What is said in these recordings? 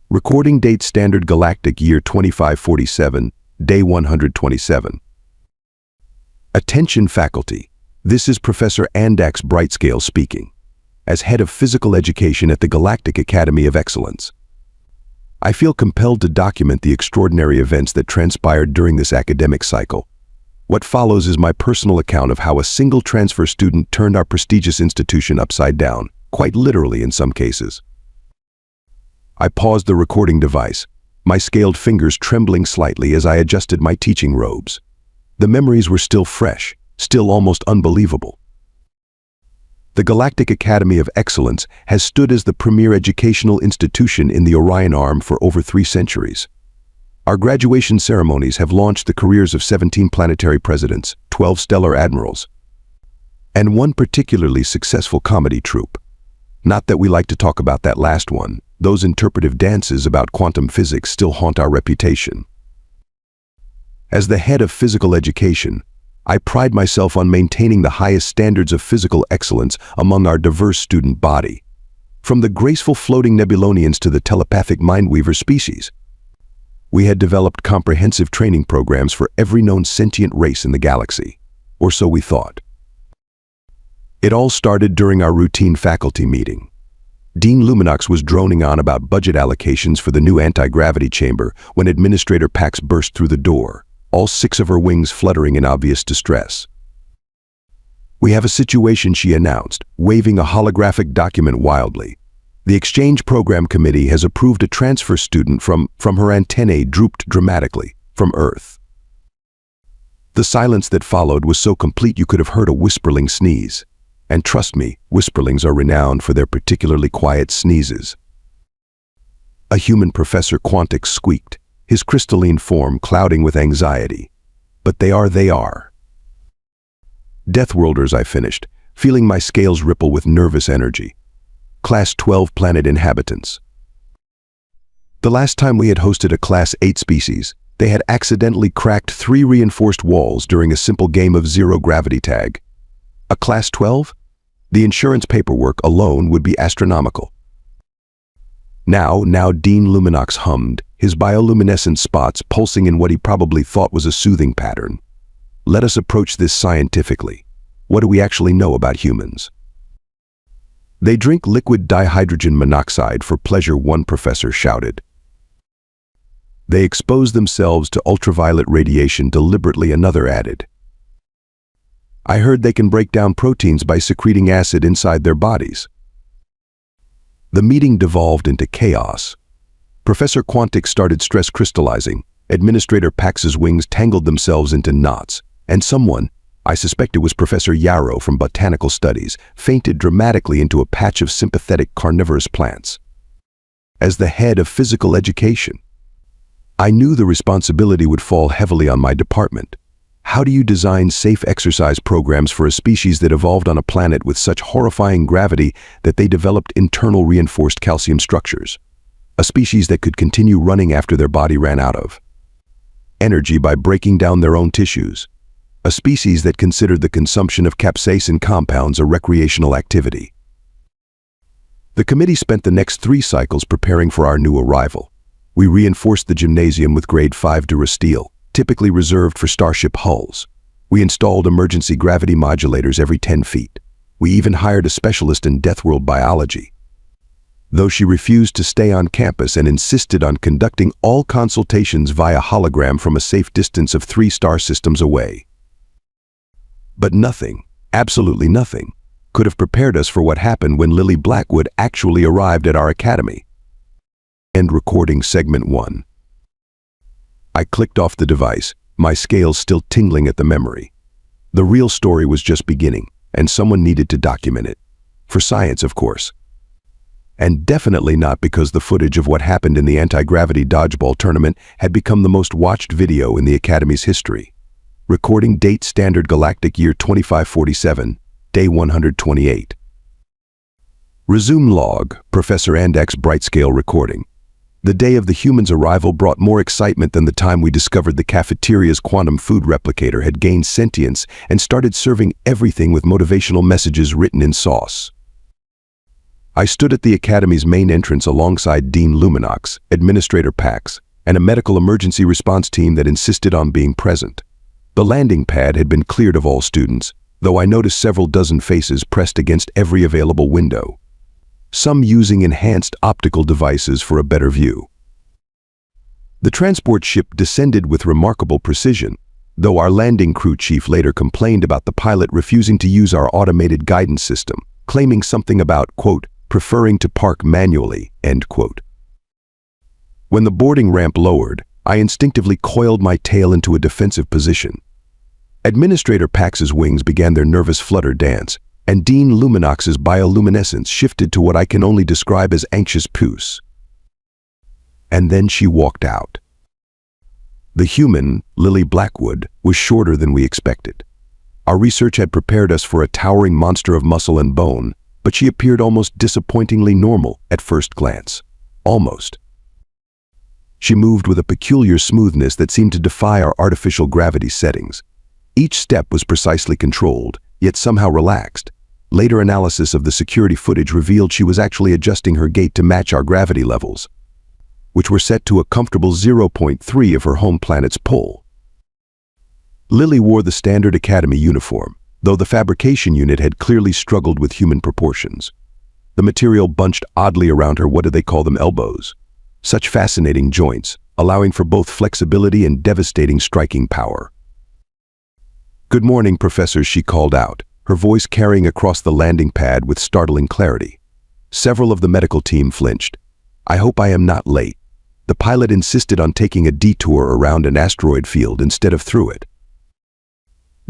Recording date Standard Galactic Year 2547, Day 127. Attention faculty. This is Professor Andax Brightscale speaking, as Head of Physical Education at the Galactic Academy of Excellence. I feel compelled to document the extraordinary events that transpired during this academic cycle. What follows is my personal account of how a single transfer student turned our prestigious institution upside down, quite literally in some cases. I paused the recording device, my scaled fingers trembling slightly as I adjusted my teaching robes. The memories were still fresh, still almost unbelievable. The Galactic Academy of Excellence has stood as the premier educational institution in the Orion Arm for over 3 centuries. Our graduation ceremonies have launched the careers of 17 planetary presidents, 12 stellar admirals, and one particularly successful comedy troupe. Not that we like to talk about that last one. Those interpretive dances about quantum physics still haunt our reputation. As the head of physical education, I pride myself on maintaining the highest standards of physical excellence among our diverse student body. From the graceful floating Nebulonians to the telepathic Mindweaver species, we had developed comprehensive training programs for every known sentient race in the galaxy, or so we thought. It all started during our routine faculty meeting. Dean Luminox was droning on about budget allocations for the new anti-gravity chamber when Administrator Pax burst through the door, all 6 of her wings fluttering in obvious distress. "We have a situation," she announced, waving a holographic document wildly. "The Exchange Program Committee has approved a transfer student from her antennae drooped dramatically, from Earth." The silence that followed was so complete you could have heard a whisperling sneeze. And trust me, whisperlings are renowned for their particularly quiet sneezes. A human Professor Quantix squeaked, his crystalline form clouding with anxiety. "But they are. Deathworlders," I finished, feeling my scales ripple with nervous energy. Class 12 planet inhabitants. The last time we had hosted a Class 8 species, they had accidentally cracked 3 reinforced walls during a simple game of zero-gravity tag. A Class 12? The insurance paperwork alone would be astronomical. Now Dean Luminox hummed, his bioluminescent spots pulsing in what he probably thought was a soothing pattern. "Let us approach this scientifically. What do we actually know about humans?" "They drink liquid dihydrogen monoxide for pleasure," one professor shouted. "They expose themselves to ultraviolet radiation deliberately," another added. "I heard they can break down proteins by secreting acid inside their bodies." The meeting devolved into chaos. Professor Quantix started stress crystallizing, Administrator Pax's wings tangled themselves into knots, and someone, I suspect it was Professor Yarrow from Botanical Studies, fainted dramatically into a patch of sympathetic carnivorous plants. As the head of physical education, I knew the responsibility would fall heavily on my department. How do you design safe exercise programs for a species that evolved on a planet with such horrifying gravity that they developed internal reinforced calcium structures? A species that could continue running after their body ran out of energy by breaking down their own tissues. A species that considered the consumption of capsaicin compounds a recreational activity. The committee spent the next 3 cycles preparing for our new arrival. We reinforced the gymnasium with grade 5 durasteel, typically reserved for starship hulls. We installed emergency gravity modulators every 10 feet. We even hired a specialist in Deathworld biology. Though she refused to stay on campus and insisted on conducting all consultations via hologram from a safe distance of 3 star systems away. But nothing, absolutely nothing, could have prepared us for what happened when Lily Blackwood actually arrived at our academy. End recording segment 1. I clicked off the device, my scales still tingling at the memory. The real story was just beginning, and someone needed to document it. For science, of course. And definitely not because the footage of what happened in the anti-gravity dodgeball tournament had become the most watched video in the Academy's history. Recording date Standard Galactic Year 2547, Day 128. Resume log, Professor Andax Brightscale recording. The day of the humans' arrival brought more excitement than the time we discovered the cafeteria's quantum food replicator had gained sentience and started serving everything with motivational messages written in sauce. I stood at the Academy's main entrance alongside Dean Luminox, Administrator Pax, and a medical emergency response team that insisted on being present. The landing pad had been cleared of all students, though I noticed several dozen faces pressed against every available window, some using enhanced optical devices for a better view. The transport ship descended with remarkable precision, though our landing crew chief later complained about the pilot refusing to use our automated guidance system, claiming something about, quote, preferring to park manually, end quote. When the boarding ramp lowered, I instinctively coiled my tail into a defensive position. Administrator Pax's wings began their nervous flutter dance, and Dean Luminox's bioluminescence shifted to what I can only describe as anxious puce. And then she walked out. The human, Lily Blackwood, was shorter than we expected. Our research had prepared us for a towering monster of muscle and bone, but she appeared almost disappointingly normal at first glance. Almost. She moved with a peculiar smoothness that seemed to defy our artificial gravity settings. Each step was precisely controlled, yet somehow relaxed. Later analysis of the security footage revealed she was actually adjusting her gait to match our gravity levels, which were set to a comfortable 0.3 of her home planet's pull. Lily wore the standard Academy uniform, though the fabrication unit had clearly struggled with human proportions. The material bunched oddly around her elbows. Such fascinating joints, allowing for both flexibility and devastating striking power. "Good morning, Professor," she called out, her voice carrying across the landing pad with startling clarity. Several of the medical team flinched. "I hope I am not late." The pilot insisted on taking a detour around an asteroid field instead of through it.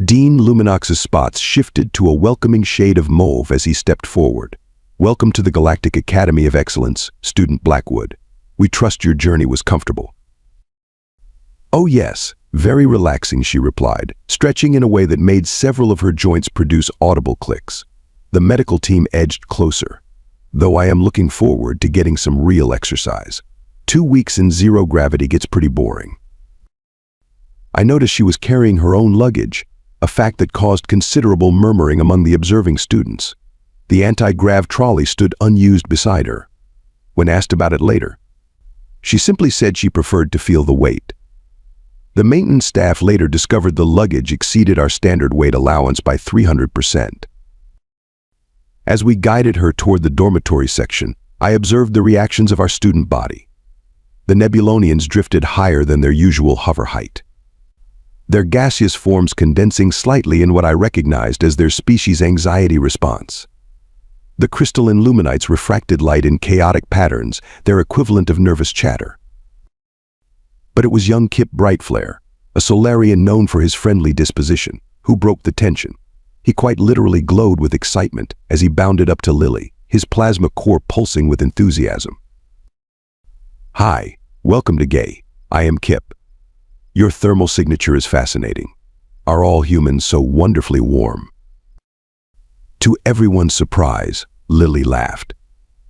Dean Luminox's spots shifted to a welcoming shade of mauve as he stepped forward. "Welcome to the Galactic Academy of Excellence, Student Blackwood. We trust your journey was comfortable." "Oh yes, very relaxing," she replied, stretching in a way that made several of her joints produce audible clicks. The medical team edged closer. "Though I am looking forward to getting some real exercise. 2 weeks in zero gravity gets pretty boring." I noticed she was carrying her own luggage, a fact that caused considerable murmuring among the observing students. The anti-grav trolley stood unused beside her. When asked about it later, she simply said she preferred to feel the weight. The maintenance staff later discovered the luggage exceeded our standard weight allowance by 300%. As we guided her toward the dormitory section, I observed the reactions of our student body. The Nebulonians drifted higher than their usual hover height, their gaseous forms condensing slightly in what I recognized as their species' anxiety response. The crystalline luminites refracted light in chaotic patterns, their equivalent of nervous chatter. But it was young Kip Brightflare, a Solarian known for his friendly disposition, who broke the tension. He quite literally glowed with excitement as he bounded up to Lily, his plasma core pulsing with enthusiasm. "Hi, welcome to GAY. I am Kip. Your thermal signature is fascinating. Are all humans so wonderfully warm?" To everyone's surprise, Lily laughed.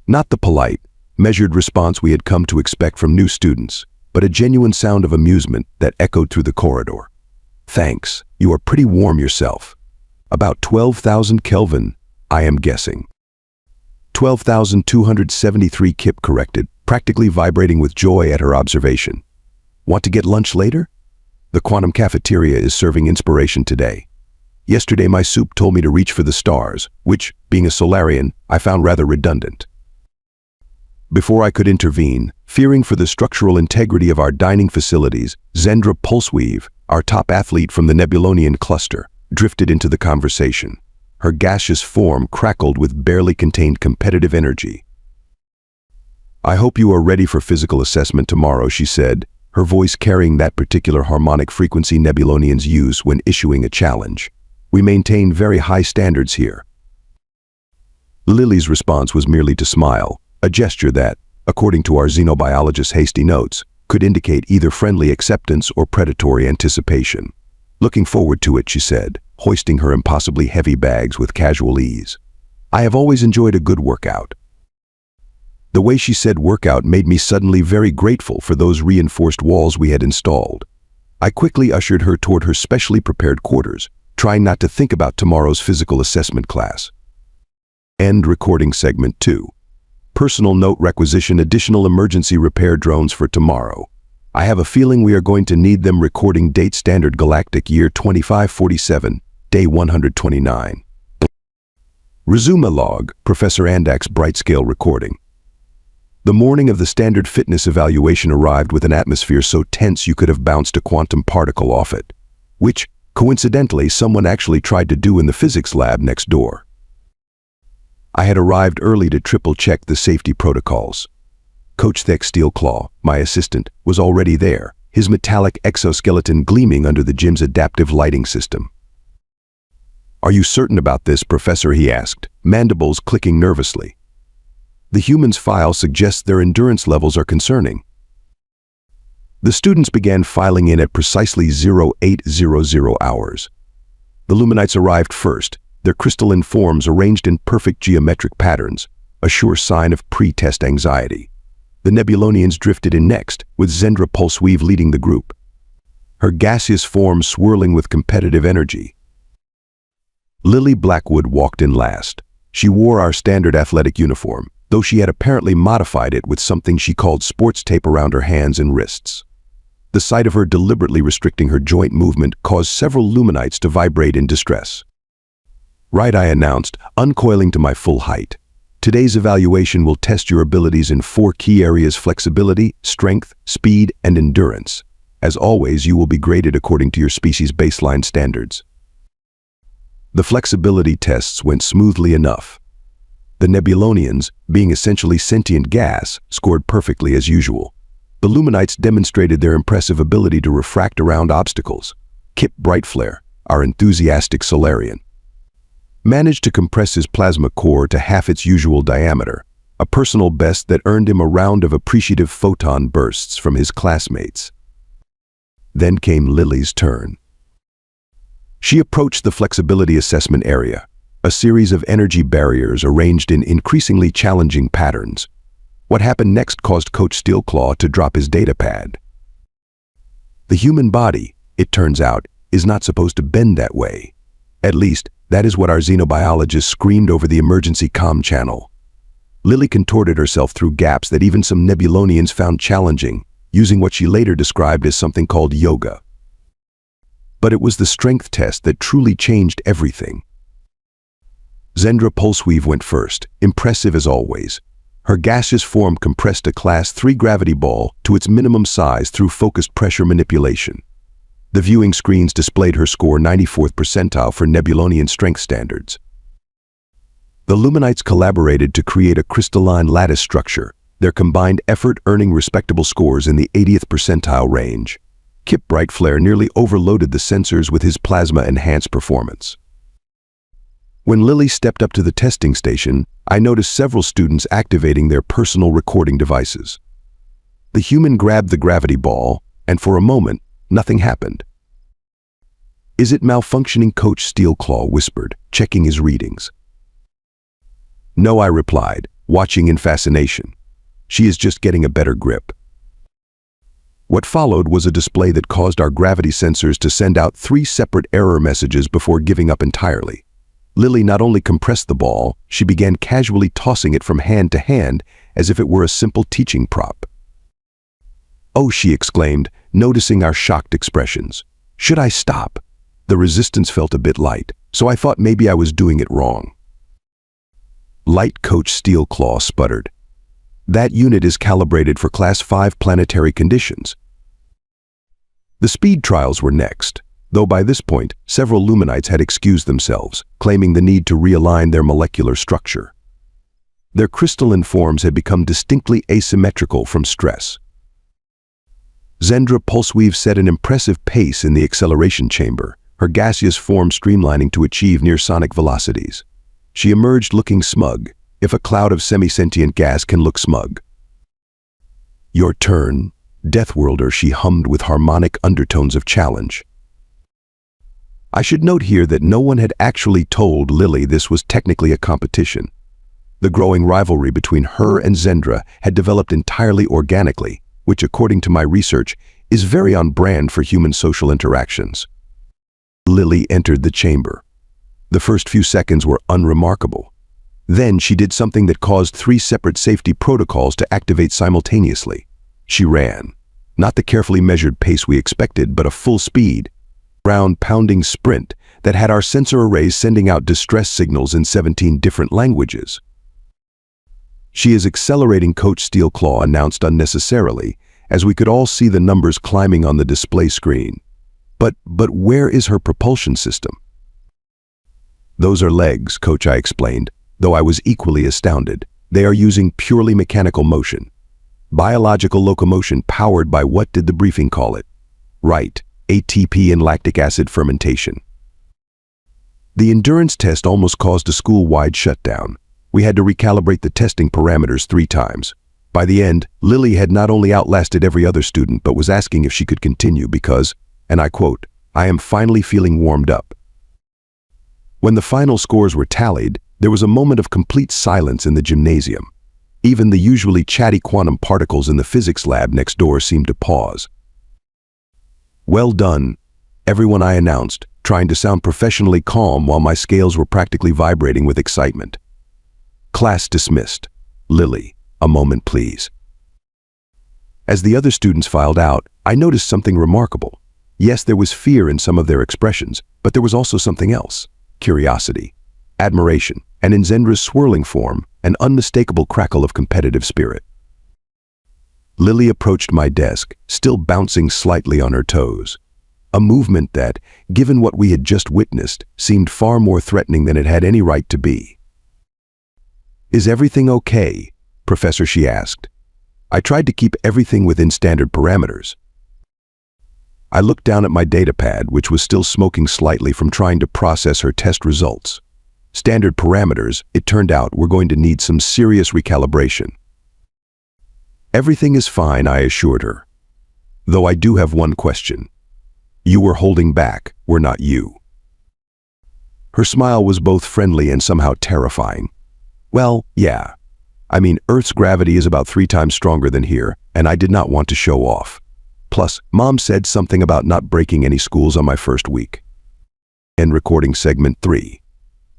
Not the polite, measured response we had come to expect from new students, but a genuine sound of amusement that echoed through the corridor. "Thanks, you are pretty warm yourself. About 12,000 Kelvin, I am guessing." 12,273, Kip corrected, practically vibrating with joy at her observation. "Want to get lunch later? The quantum cafeteria is serving inspiration today. Yesterday my soup told me to reach for the stars, which, being a Solarian, I found rather redundant." Before I could intervene, fearing for the structural integrity of our dining facilities, Zendra Pulseweave, our top athlete from the Nebulonian cluster, drifted into the conversation. Her gaseous form crackled with barely contained competitive energy. "I hope you are ready for physical assessment tomorrow," she said, her voice carrying that particular harmonic frequency Nebulonians use when issuing a challenge. "We maintain very high standards here." Lily's response was merely to smile, a gesture that, according to our xenobiologist's hasty notes, could indicate either friendly acceptance or predatory anticipation. "Looking forward to it," she said, hoisting her impossibly heavy bags with casual ease. "I have always enjoyed a good workout." The way she said workout made me suddenly very grateful for those reinforced walls we had installed. I quickly ushered her toward her specially prepared quarters, trying not to think about tomorrow's physical assessment class. End recording segment 2. Personal note: requisition additional emergency repair drones for tomorrow. I have a feeling we are going to need them. Recording date: Standard Galactic Year 2547, Day 129. Resume log, Professor Andak's bright scale recording. The morning of the standard fitness evaluation arrived with an atmosphere so tense you could have bounced a quantum particle off it, which, coincidentally, someone actually tried to do in the physics lab next door. I had arrived early to triple-check the safety protocols. Coach Thick Steelclaw, my assistant, was already there, his metallic exoskeleton gleaming under the gym's adaptive lighting system. "Are you certain about this, Professor?" he asked, mandibles clicking nervously. "The human's file suggests their endurance levels are concerning." The students began filing in at precisely 0800 hours. The Luminites arrived first, their crystalline forms arranged in perfect geometric patterns, a sure sign of pre-test anxiety. The Nebulonians drifted in next, with Zendra Pulseweave leading the group, her gaseous form swirling with competitive energy. Lily Blackwood walked in last. She wore our standard athletic uniform, though she had apparently modified it with something she called sports tape around her hands and wrists. The sight of her deliberately restricting her joint movement caused several Luminites to vibrate in distress. "Right," I announced, uncoiling to my full height. "Today's evaluation will test your abilities in 4 key areas: flexibility, strength, speed, and endurance. As always, you will be graded according to your species' baseline standards." The flexibility tests went smoothly enough. The Nebulonians, being essentially sentient gas, scored perfectly as usual. The Luminites demonstrated their impressive ability to refract around obstacles. Kip Brightflare, our enthusiastic Solarian, managed to compress his plasma core to half its usual diameter, a personal best that earned him a round of appreciative photon bursts from his classmates. Then came Lily's turn. She approached the flexibility assessment area, a series of energy barriers arranged in increasingly challenging patterns. What happened next caused Coach Steelclaw to drop his data pad. The human body, it turns out, is not supposed to bend that way. At least, that is what our xenobiologist screamed over the emergency comm channel. Lily contorted herself through gaps that even some Nebulonians found challenging, using what she later described as something called yoga. But it was the strength test that truly changed everything. Zendra Pulseweave went first, impressive as always. Her gaseous form compressed a Class 3 gravity ball to its minimum size through focused pressure manipulation. The viewing screens displayed her score 94th percentile for Nebulonian strength standards. The Luminites collaborated to create a crystalline lattice structure, their combined effort earning respectable scores in the 80th percentile range. Kip Brightflare nearly overloaded the sensors with his plasma-enhanced performance. When Lily stepped up to the testing station, I noticed several students activating their personal recording devices. The human grabbed the gravity ball, and for a moment, nothing happened. "Is it malfunctioning?" Coach Steelclaw whispered, checking his readings. "No," I replied, watching in fascination. "She is just getting a better grip." What followed was a display that caused our gravity sensors to send out 3 separate error messages before giving up entirely. Lily not only compressed the ball, she began casually tossing it from hand to hand as if it were a simple teaching prop. "Oh," she exclaimed, noticing our shocked expressions. "Should I stop?" The resistance felt a bit light, so I thought maybe I was doing it wrong. "Light," Coach Steelclaw sputtered. "That unit is calibrated for Class 5 planetary conditions." The speed trials were next, though by this point, several Luminites had excused themselves, claiming the need to realign their molecular structure. Their crystalline forms had become distinctly asymmetrical from stress. Zendra Pulseweave set an impressive pace in the acceleration chamber, her gaseous form streamlining to achieve near-sonic velocities. She emerged looking smug, if a cloud of semi-sentient gas can look smug. "Your turn, Deathworlder," she hummed with harmonic undertones of challenge. I should note here that no one had actually told Lily this was technically a competition. The growing rivalry between her and Zendra had developed entirely organically, which, according to my research, is very on brand for human social interactions. Lily entered the chamber. The first few seconds were unremarkable. Then she did something that caused 3 separate safety protocols to activate simultaneously. She ran. Not the carefully measured pace we expected, but a full speed, ground-pounding sprint that had our sensor arrays sending out distress signals in 17 different languages. "She is accelerating," Coach Steelclaw announced unnecessarily, as we could all see the numbers climbing on the display screen. But where is her propulsion system?" "Those are legs," Coach, I explained, though I was equally astounded. "They are using purely mechanical motion. Biological locomotion powered by, what did the briefing call it? Right, ATP and lactic acid fermentation." The endurance test almost caused a school-wide shutdown. We had to recalibrate the testing parameters 3 times. By the end, Lily had not only outlasted every other student, but was asking if she could continue because, and I quote, "I am finally feeling warmed up." When the final scores were tallied, there was a moment of complete silence in the gymnasium. Even the usually chatty quantum particles in the physics lab next door seemed to pause. "Well done, everyone," I announced, trying to sound professionally calm while my scales were practically vibrating with excitement. "Class dismissed. Lily, a moment please." As the other students filed out, I noticed something remarkable. Yes, there was fear in some of their expressions, but there was also something else: curiosity, admiration, and in Zendra's swirling form, an unmistakable crackle of competitive spirit. Lily approached my desk, still bouncing slightly on her toes. A movement that, given what we had just witnessed, seemed far more threatening than it had any right to be. "Is everything okay, Professor?" she asked. I tried to keep everything within standard parameters. I looked down at my datapad, which was still smoking slightly from trying to process her test results. Standard parameters, it turned out, were going to need some serious recalibration. "Everything is fine," I assured her. "Though I do have one question. You were holding back, were not you?" Her smile was both friendly and somehow terrifying. "Well, yeah. I mean, Earth's gravity is about 3 times stronger than here, and I did not want to show off. Plus, Mom said something about not breaking any schools on my first week." End recording segment 3.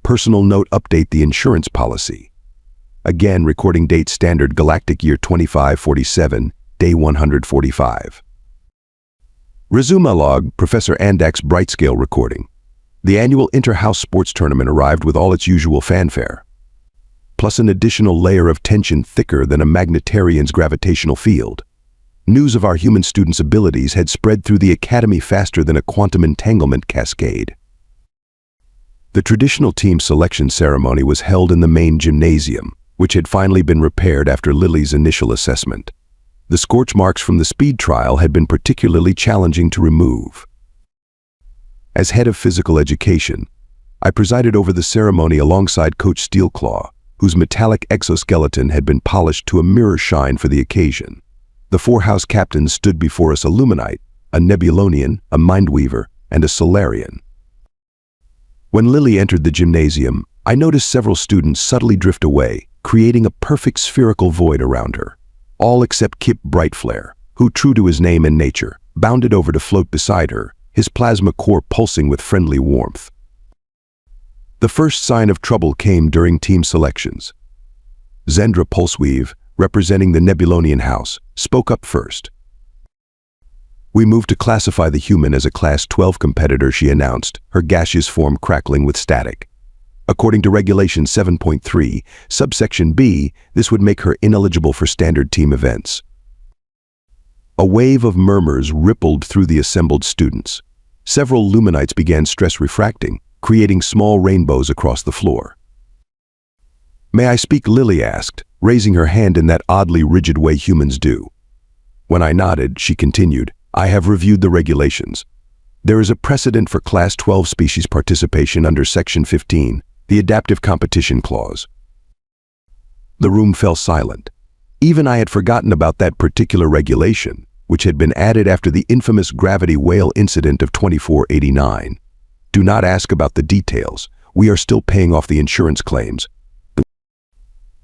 Personal note: update the insurance policy. Again, recording date standard galactic year 2547, day 145. Resume log, Professor Andak's Brightscale recording. The annual inter-house sports tournament arrived with all its usual fanfare, plus an additional layer of tension thicker than a magnetarian's gravitational field. News of our human students' abilities had spread through the academy faster than a quantum entanglement cascade. The traditional team selection ceremony was held in the main gymnasium, which had finally been repaired after Lily's initial assessment. The scorch marks from the speed trial had been particularly challenging to remove. As head of physical education, I presided over the ceremony alongside Coach Steelclaw, whose metallic exoskeleton had been polished to a mirror shine for the occasion. The 4 house captains stood before us: a Luminite, a Nebulonian, a Mindweaver, and a Solarian. When Lily entered the gymnasium, I noticed several students subtly drift away, creating a perfect spherical void around her. All except Kip Brightflare, who, true to his name and nature, bounded over to float beside her, his plasma core pulsing with friendly warmth. The first sign of trouble came during team selections. Zendra Pulseweave, representing the Nebulonian house, spoke up first. "We moved to classify the human as a Class 12 competitor," she announced, her gaseous form crackling with static. "According to Regulation 7.3, subsection B, this would make her ineligible for standard team events." A wave of murmurs rippled through the assembled students. Several Luminites began stress refracting, creating small rainbows across the floor. "May I speak?" Lily asked, raising her hand in that oddly rigid way humans do. When I nodded, she continued, "I have reviewed the regulations. There is a precedent for Class 12 species participation under Section 15, the Adaptive Competition Clause." The room fell silent. Even I had forgotten about that particular regulation, which had been added after the infamous gravity whale incident of 2489. "Do not ask about the details. We are still paying off the insurance claims."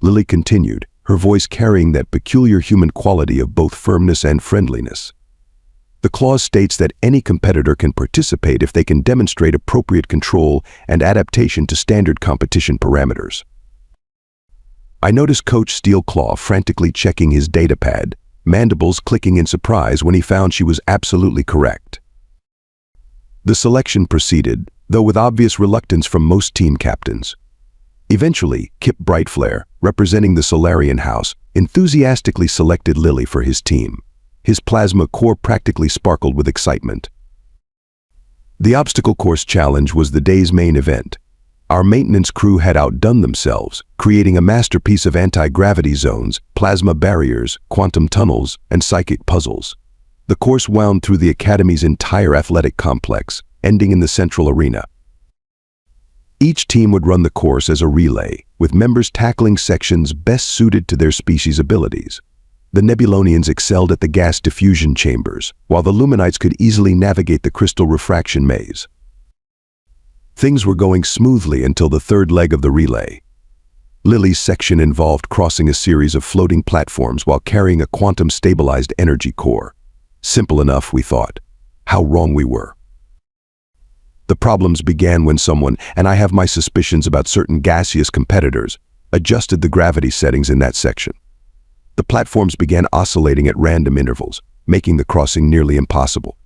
Lily continued, her voice carrying that peculiar human quality of both firmness and friendliness. "The clause states that any competitor can participate if they can demonstrate appropriate control and adaptation to standard competition parameters. I noticed Coach Steelclaw frantically checking his datapad, mandibles clicking in surprise when he found she was absolutely correct. The selection proceeded, though with obvious reluctance from most team captains. Eventually, Kip Brightflare, representing the Solarian House, enthusiastically selected Lily for his team. His plasma core practically sparkled with excitement. The obstacle course challenge was the day's main event. Our maintenance crew had outdone themselves, creating a masterpiece of anti-gravity zones, plasma barriers, quantum tunnels, and psychic puzzles. The course wound through the Academy's entire athletic complex, ending in the central arena. Each team would run the course as a relay, with members tackling sections best suited to their species' abilities. The Nebulonians excelled at the gas diffusion chambers, while the Luminites could easily navigate the crystal refraction maze. Things were going smoothly until the third leg of the relay. Lily's section involved crossing a series of floating platforms while carrying a quantum-stabilized energy core. Simple enough, we thought. How wrong we were. The problems began when someone, and I have my suspicions about certain gaseous competitors, adjusted the gravity settings in that section. The platforms began oscillating at random intervals, making the crossing nearly impossible.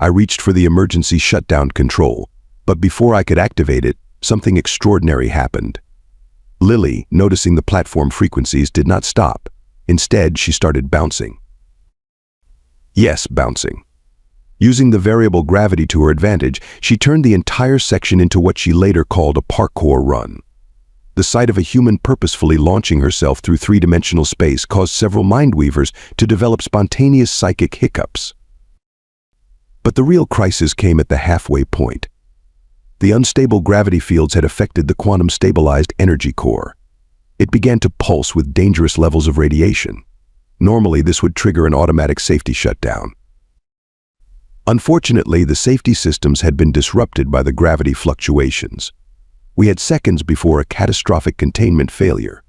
I reached for the emergency shutdown control, but before I could activate it, something extraordinary happened. Lily, noticing the platform frequencies, did not stop. Instead, she started bouncing. Yes, bouncing. Using the variable gravity to her advantage, she turned the entire section into what she later called a parkour run. The sight of a human purposefully launching herself through three-dimensional space caused several mindweavers to develop spontaneous psychic hiccups. But the real crisis came at the halfway point. The unstable gravity fields had affected the quantum-stabilized energy core. It began to pulse with dangerous levels of radiation. Normally, this would trigger an automatic safety shutdown. Unfortunately, the safety systems had been disrupted by the gravity fluctuations. We had seconds before a catastrophic containment failure.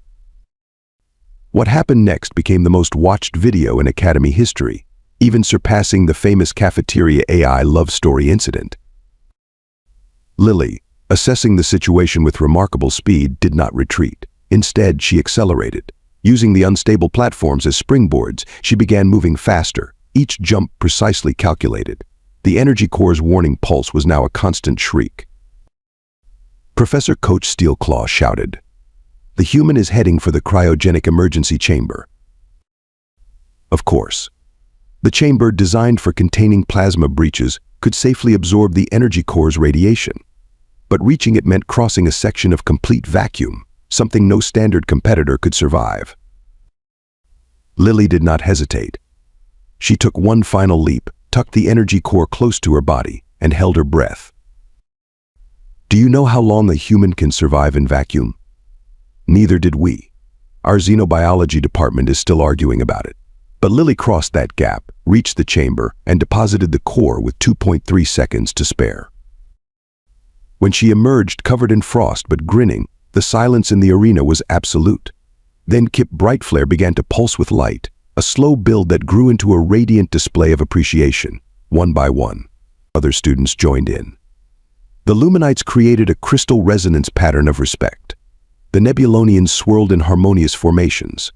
What happened next became the most watched video in Academy history, even surpassing the famous cafeteria AI love story incident. Lily, assessing the situation with remarkable speed, did not retreat. Instead, she accelerated. Using the unstable platforms as springboards, she began moving faster, each jump precisely calculated. The energy core's warning pulse was now a constant shriek. Professor Coach Steelclaw shouted, "The human is heading for the cryogenic emergency chamber." Of course. The chamber, designed for containing plasma breaches, could safely absorb the energy core's radiation. But reaching it meant crossing a section of complete vacuum, something no standard competitor could survive. Lily did not hesitate. She took one final leap, tucked the energy core close to her body, and held her breath. Do you know how long a human can survive in vacuum? Neither did we. Our xenobiology department is still arguing about it. But Lily crossed that gap, reached the chamber, and deposited the core with 2.3 seconds to spare. When she emerged covered in frost but grinning, the silence in the arena was absolute. Then Kip Brightflare began to pulse with light, a slow build that grew into a radiant display of appreciation. One by one, other students joined in. The Luminites created a crystal resonance pattern of respect. The Nebulonians swirled in harmonious formations.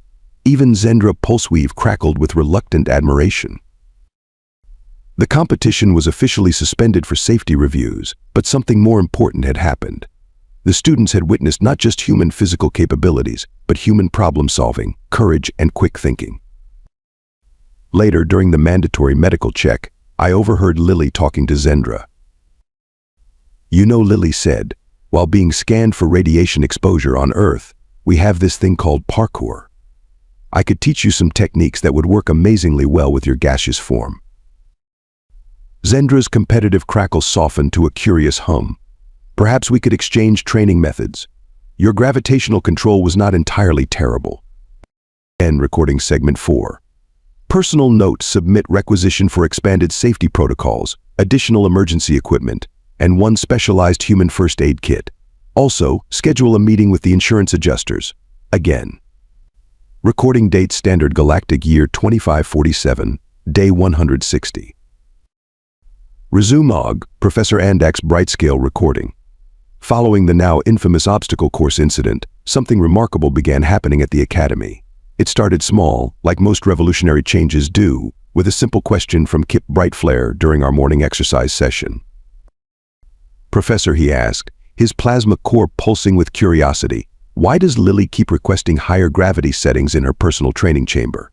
Even Zendra Pulseweave crackled with reluctant admiration. The competition was officially suspended for safety reviews, but something more important had happened. The students had witnessed not just human physical capabilities, but human problem-solving, courage, and quick thinking. Later, during the mandatory medical check, I overheard Lily talking to Zendra. You know, Lily said, while being scanned for radiation exposure on Earth, we have this thing called parkour. I could teach you some techniques that would work amazingly well with your gaseous form. Zendra's competitive crackle softened to a curious hum. Perhaps we could exchange training methods. Your gravitational control was not entirely terrible. End recording segment 4. Personal note: submit requisition for expanded safety protocols, additional emergency equipment, and one specialized human first aid kit. Also, schedule a meeting with the insurance adjusters. Again. Recording date: Standard Galactic Year 2547, Day 160. Resume OG, Professor Andak's Brightscale recording. Following the now infamous obstacle course incident, something remarkable began happening at the academy. It started small, like most revolutionary changes do, with a simple question from Kip Brightflare during our morning exercise session. "Professor," he asked, his plasma core pulsing with curiosity, "why does Lily keep requesting higher gravity settings in her personal training chamber?"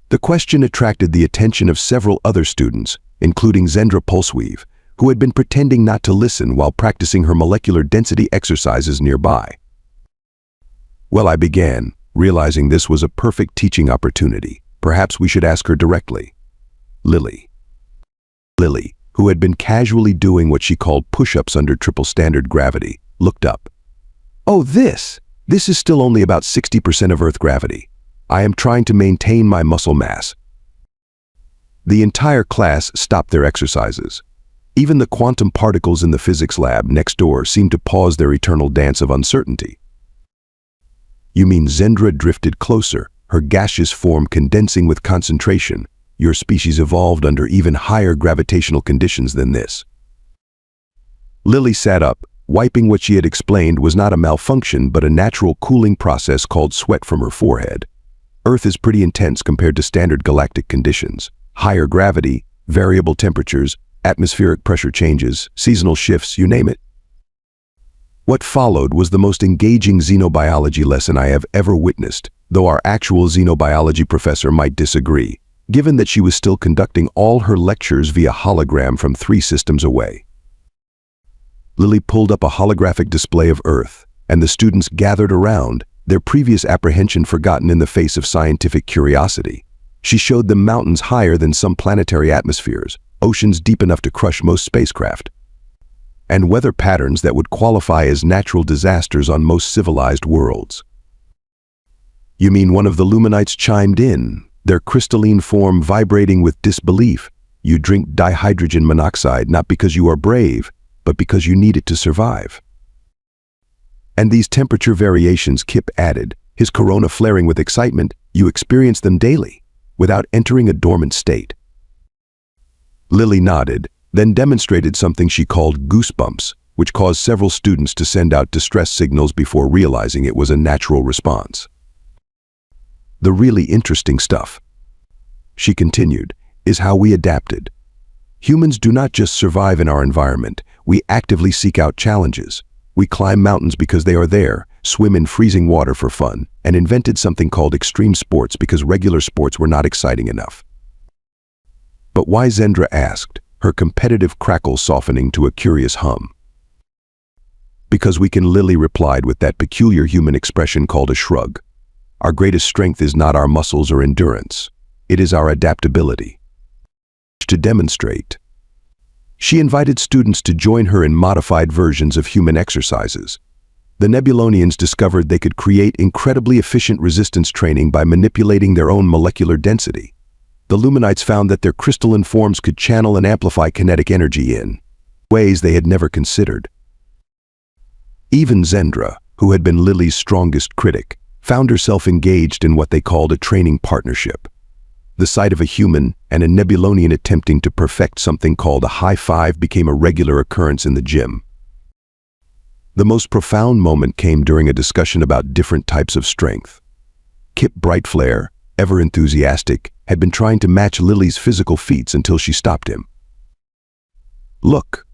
The question attracted the attention of several other students, including Zendra Pulseweave, who had been pretending not to listen while practicing her molecular density exercises nearby. Well, I began, realizing this was a perfect teaching opportunity. Perhaps we should ask her directly. Lily, who had been casually doing what she called push-ups under triple standard gravity, looked up. "Oh, this is still only about 60% of Earth gravity. I am trying to maintain my muscle mass." The entire class stopped their exercises. Even the quantum particles in the physics lab next door seemed to pause their eternal dance of uncertainty. "You mean," Zendra drifted closer, her gaseous form condensing with concentration, "your species evolved under even higher gravitational conditions than this?" Lily sat up, wiping what she had explained was not a malfunction but a natural cooling process called sweat from her forehead. Earth is pretty intense compared to standard galactic conditions. Higher gravity, variable temperatures, atmospheric pressure changes, seasonal shifts, you name it. What followed was the most engaging xenobiology lesson I have ever witnessed, though our actual xenobiology professor might disagree, given that she was still conducting all her lectures via hologram from 3 systems away. Lily pulled up a holographic display of Earth, and the students gathered around, their previous apprehension forgotten in the face of scientific curiosity. She showed them mountains higher than some planetary atmospheres, oceans deep enough to crush most spacecraft, and weather patterns that would qualify as natural disasters on most civilized worlds. "You mean," one of the Luminites chimed in, their crystalline form vibrating with disbelief, "you drink dihydrogen monoxide not because you are brave, but because you need it to survive." "And these temperature variations," Kip added, his corona flaring with excitement, "you experience them daily, without entering a dormant state." Lily nodded, then demonstrated something she called goosebumps, which caused several students to send out distress signals before realizing it was a natural response. "The really interesting stuff," she continued, "is how we adapted. Humans do not just survive in our environment, we actively seek out challenges. We climb mountains because they are there, swim in freezing water for fun, and invented something called extreme sports because regular sports were not exciting enough." "But why?" Zendra asked, her competitive crackle softening to a curious hum. "Because we can," Lily replied with that peculiar human expression called a shrug. "Our greatest strength is not our muscles or endurance. It is our adaptability." To demonstrate, she invited students to join her in modified versions of human exercises. The Nebulonians discovered they could create incredibly efficient resistance training by manipulating their own molecular density. The Luminites found that their crystalline forms could channel and amplify kinetic energy in ways they had never considered. Even Zendra, who had been Lily's strongest critic, found herself engaged in what they called a training partnership. The sight of a human and a Nebulonian attempting to perfect something called a high five became a regular occurrence in the gym. The most profound moment came during a discussion about different types of strength. Kip Brightflare, ever enthusiastic, had been trying to match Lily's physical feats until she stopped him. "Look,"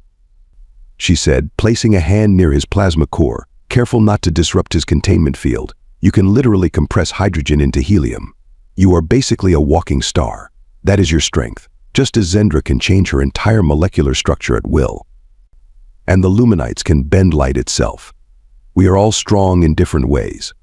she said, placing a hand near his plasma core, careful not to disrupt his containment field. "You can literally compress hydrogen into helium. You are basically a walking star. That is your strength, just as Zendra can change her entire molecular structure at will. And the Luminites can bend light itself. We are all strong in different ways."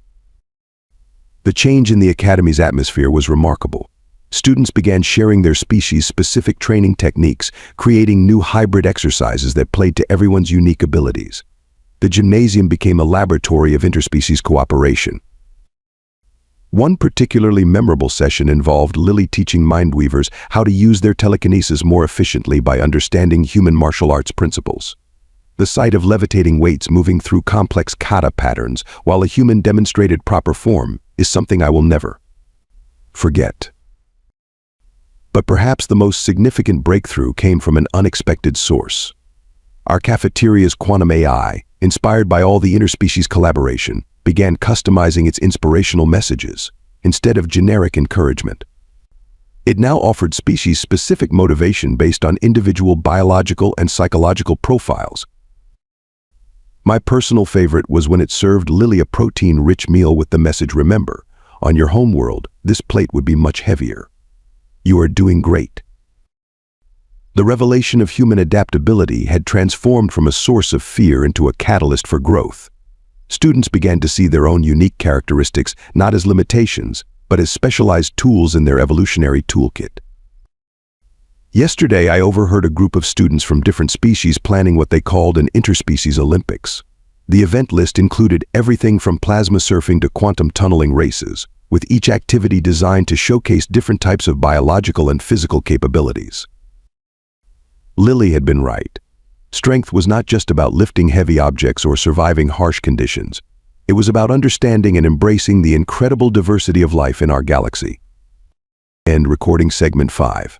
The change in the Academy's atmosphere was remarkable. Students began sharing their species-specific training techniques, creating new hybrid exercises that played to everyone's unique abilities. The gymnasium became a laboratory of interspecies cooperation. One particularly memorable session involved Lily teaching Mindweavers how to use their telekinesis more efficiently by understanding human martial arts principles. The sight of levitating weights moving through complex kata patterns while a human demonstrated proper form is something I will never forget. But perhaps the most significant breakthrough came from an unexpected source. Our cafeteria's quantum AI, inspired by all the interspecies collaboration, began customizing its inspirational messages instead of generic encouragement. It now offered species-specific motivation based on individual biological and psychological profiles. My personal favorite was when it served Lily a protein-rich meal with the message, "Remember, on your homeworld, this plate would be much heavier. You are doing great." The revelation of human adaptability had transformed from a source of fear into a catalyst for growth. Students began to see their own unique characteristics not as limitations, but as specialized tools in their evolutionary toolkit. Yesterday, I overheard a group of students from different species planning what they called an interspecies Olympics. The event list included everything from plasma surfing to quantum tunneling races, with each activity designed to showcase different types of biological and physical capabilities. Lily had been right. Strength was not just about lifting heavy objects or surviving harsh conditions. It was about understanding and embracing the incredible diversity of life in our galaxy. End recording segment 5.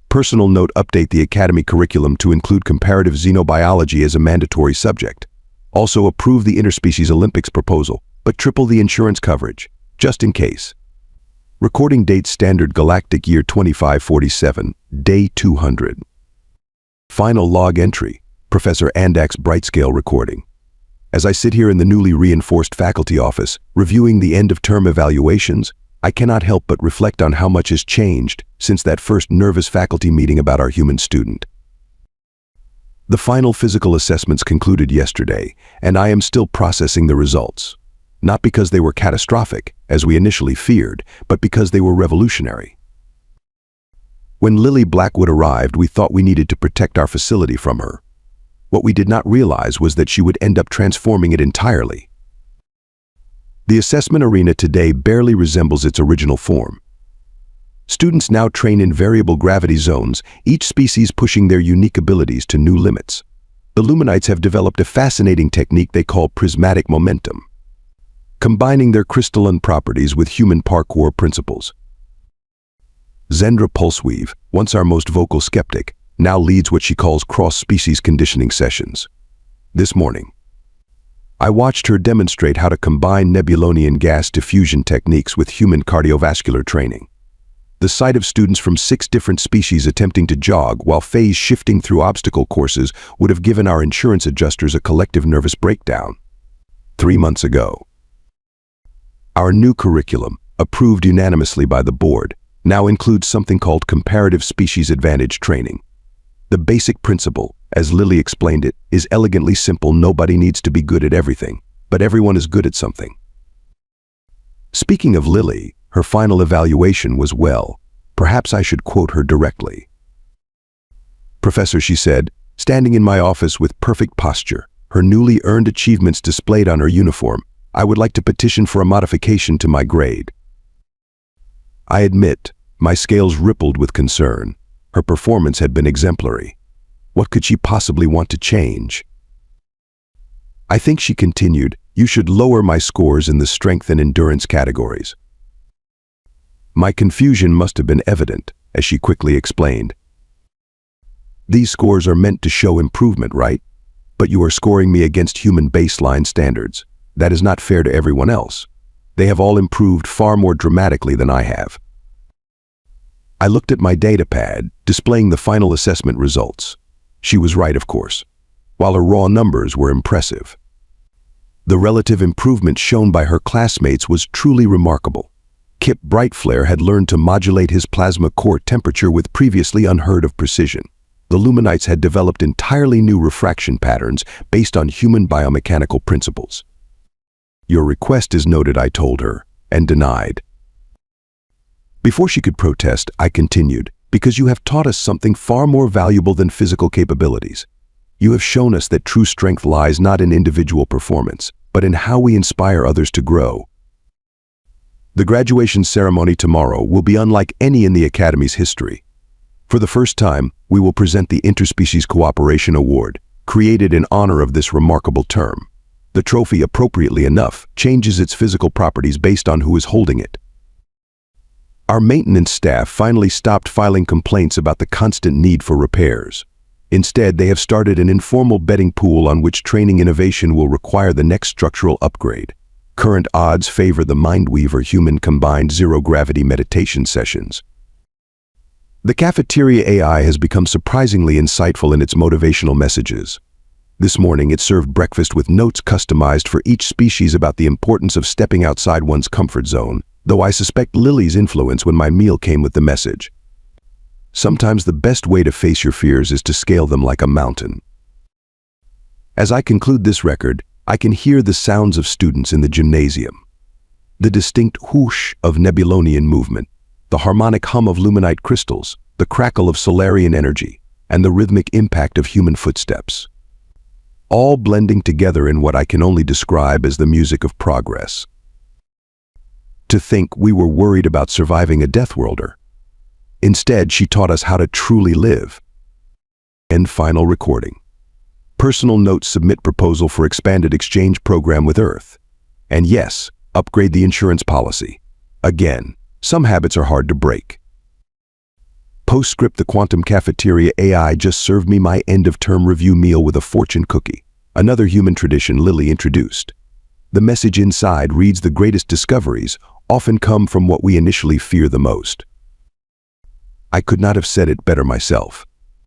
Personal note: update the Academy curriculum to include comparative xenobiology as a mandatory subject. Also approve the Interspecies Olympics proposal, but triple the insurance coverage, just in case. Recording date: Standard Galactic Year 2547, Day 200. Final log entry: Professor Andak's Brightscale recording. As I sit here in the newly reinforced faculty office, reviewing the end-of-term evaluations, I cannot help but reflect on how much has changed since that first nervous faculty meeting about our human student. The final physical assessments concluded yesterday, and I am still processing the results. Not because they were catastrophic, as we initially feared, but because they were revolutionary. When Lily Blackwood arrived, we thought we needed to protect our facility from her. What we did not realize was that she would end up transforming it entirely. The assessment arena today barely resembles its original form. Students now train in variable gravity zones, each species pushing their unique abilities to new limits. The Luminites have developed a fascinating technique they call prismatic momentum, combining their crystalline properties with human parkour principles. Zendra Pulseweave, once our most vocal skeptic, now leads what she calls cross-species conditioning sessions. This morning, I watched her demonstrate how to combine Nebulonian gas diffusion techniques with human cardiovascular training. The sight of students from 6 different species attempting to jog while phase shifting through obstacle courses would have given our insurance adjusters a collective nervous breakdown. 3 months ago. Our new curriculum, approved unanimously by the board, now includes something called comparative species advantage training. The basic principle, as Lily explained it, is elegantly simple: nobody needs to be good at everything, but everyone is good at something. Speaking of Lily, her final evaluation was, well, perhaps I should quote her directly. "Professor," she said, standing in my office with perfect posture, her newly earned achievements displayed on her uniform, "I would like to petition for a modification to my grade." I admit, my scales rippled with concern. Her performance had been exemplary. What could she possibly want to change? "I think," she continued, "you should lower my scores in the strength and endurance categories." My confusion must have been evident, as she quickly explained. "These scores are meant to show improvement, right? But you are scoring me against human baseline standards. That is not fair to everyone else. They have all improved far more dramatically than I have." I looked at my data pad, displaying the final assessment results. She was right, of course, while her raw numbers were impressive. The relative improvement shown by her classmates was truly remarkable. Kip Brightflare had learned to modulate his plasma core temperature with previously unheard of precision. The Luminites had developed entirely new refraction patterns based on human biomechanical principles. "Your request is noted," I told her, and denied. Before she could protest, I continued, "Because you have taught us something far more valuable than physical capabilities. You have shown us that true strength lies not in individual performance, but in how we inspire others to grow." The graduation ceremony tomorrow will be unlike any in the Academy's history. For the first time, we will present the Interspecies Cooperation Award, created in honor of this remarkable term. The trophy, appropriately enough, changes its physical properties based on who is holding it. Our maintenance staff finally stopped filing complaints about the constant need for repairs. Instead, they have started an informal betting pool on which training innovation will require the next structural upgrade. Current odds favor the Mindweaver human combined zero-gravity meditation sessions. The cafeteria AI has become surprisingly insightful in its motivational messages. This morning, it served breakfast with notes customized for each species about the importance of stepping outside one's comfort zone, though I suspect Lily's influence when my meal came with the message. Sometimes the best way to face your fears is to scale them like a mountain. As I conclude this record, I can hear the sounds of students in the gymnasium. The distinct whoosh of Nebulonian movement, the harmonic hum of luminite crystals, the crackle of Solarian energy, and the rhythmic impact of human footsteps. All blending together in what I can only describe as the music of progress. To think we were worried about surviving a death worlder. Instead, she taught us how to truly live. End final recording. Personal note: submit proposal for expanded exchange program with Earth. And yes, upgrade the insurance policy. Again, some habits are hard to break. Postscript: the quantum cafeteria AI just served me my end-of-term review meal with a fortune cookie, another human tradition Lily introduced. The message inside reads: the greatest discoveries often come from what we initially fear the most. I could not have said it better myself.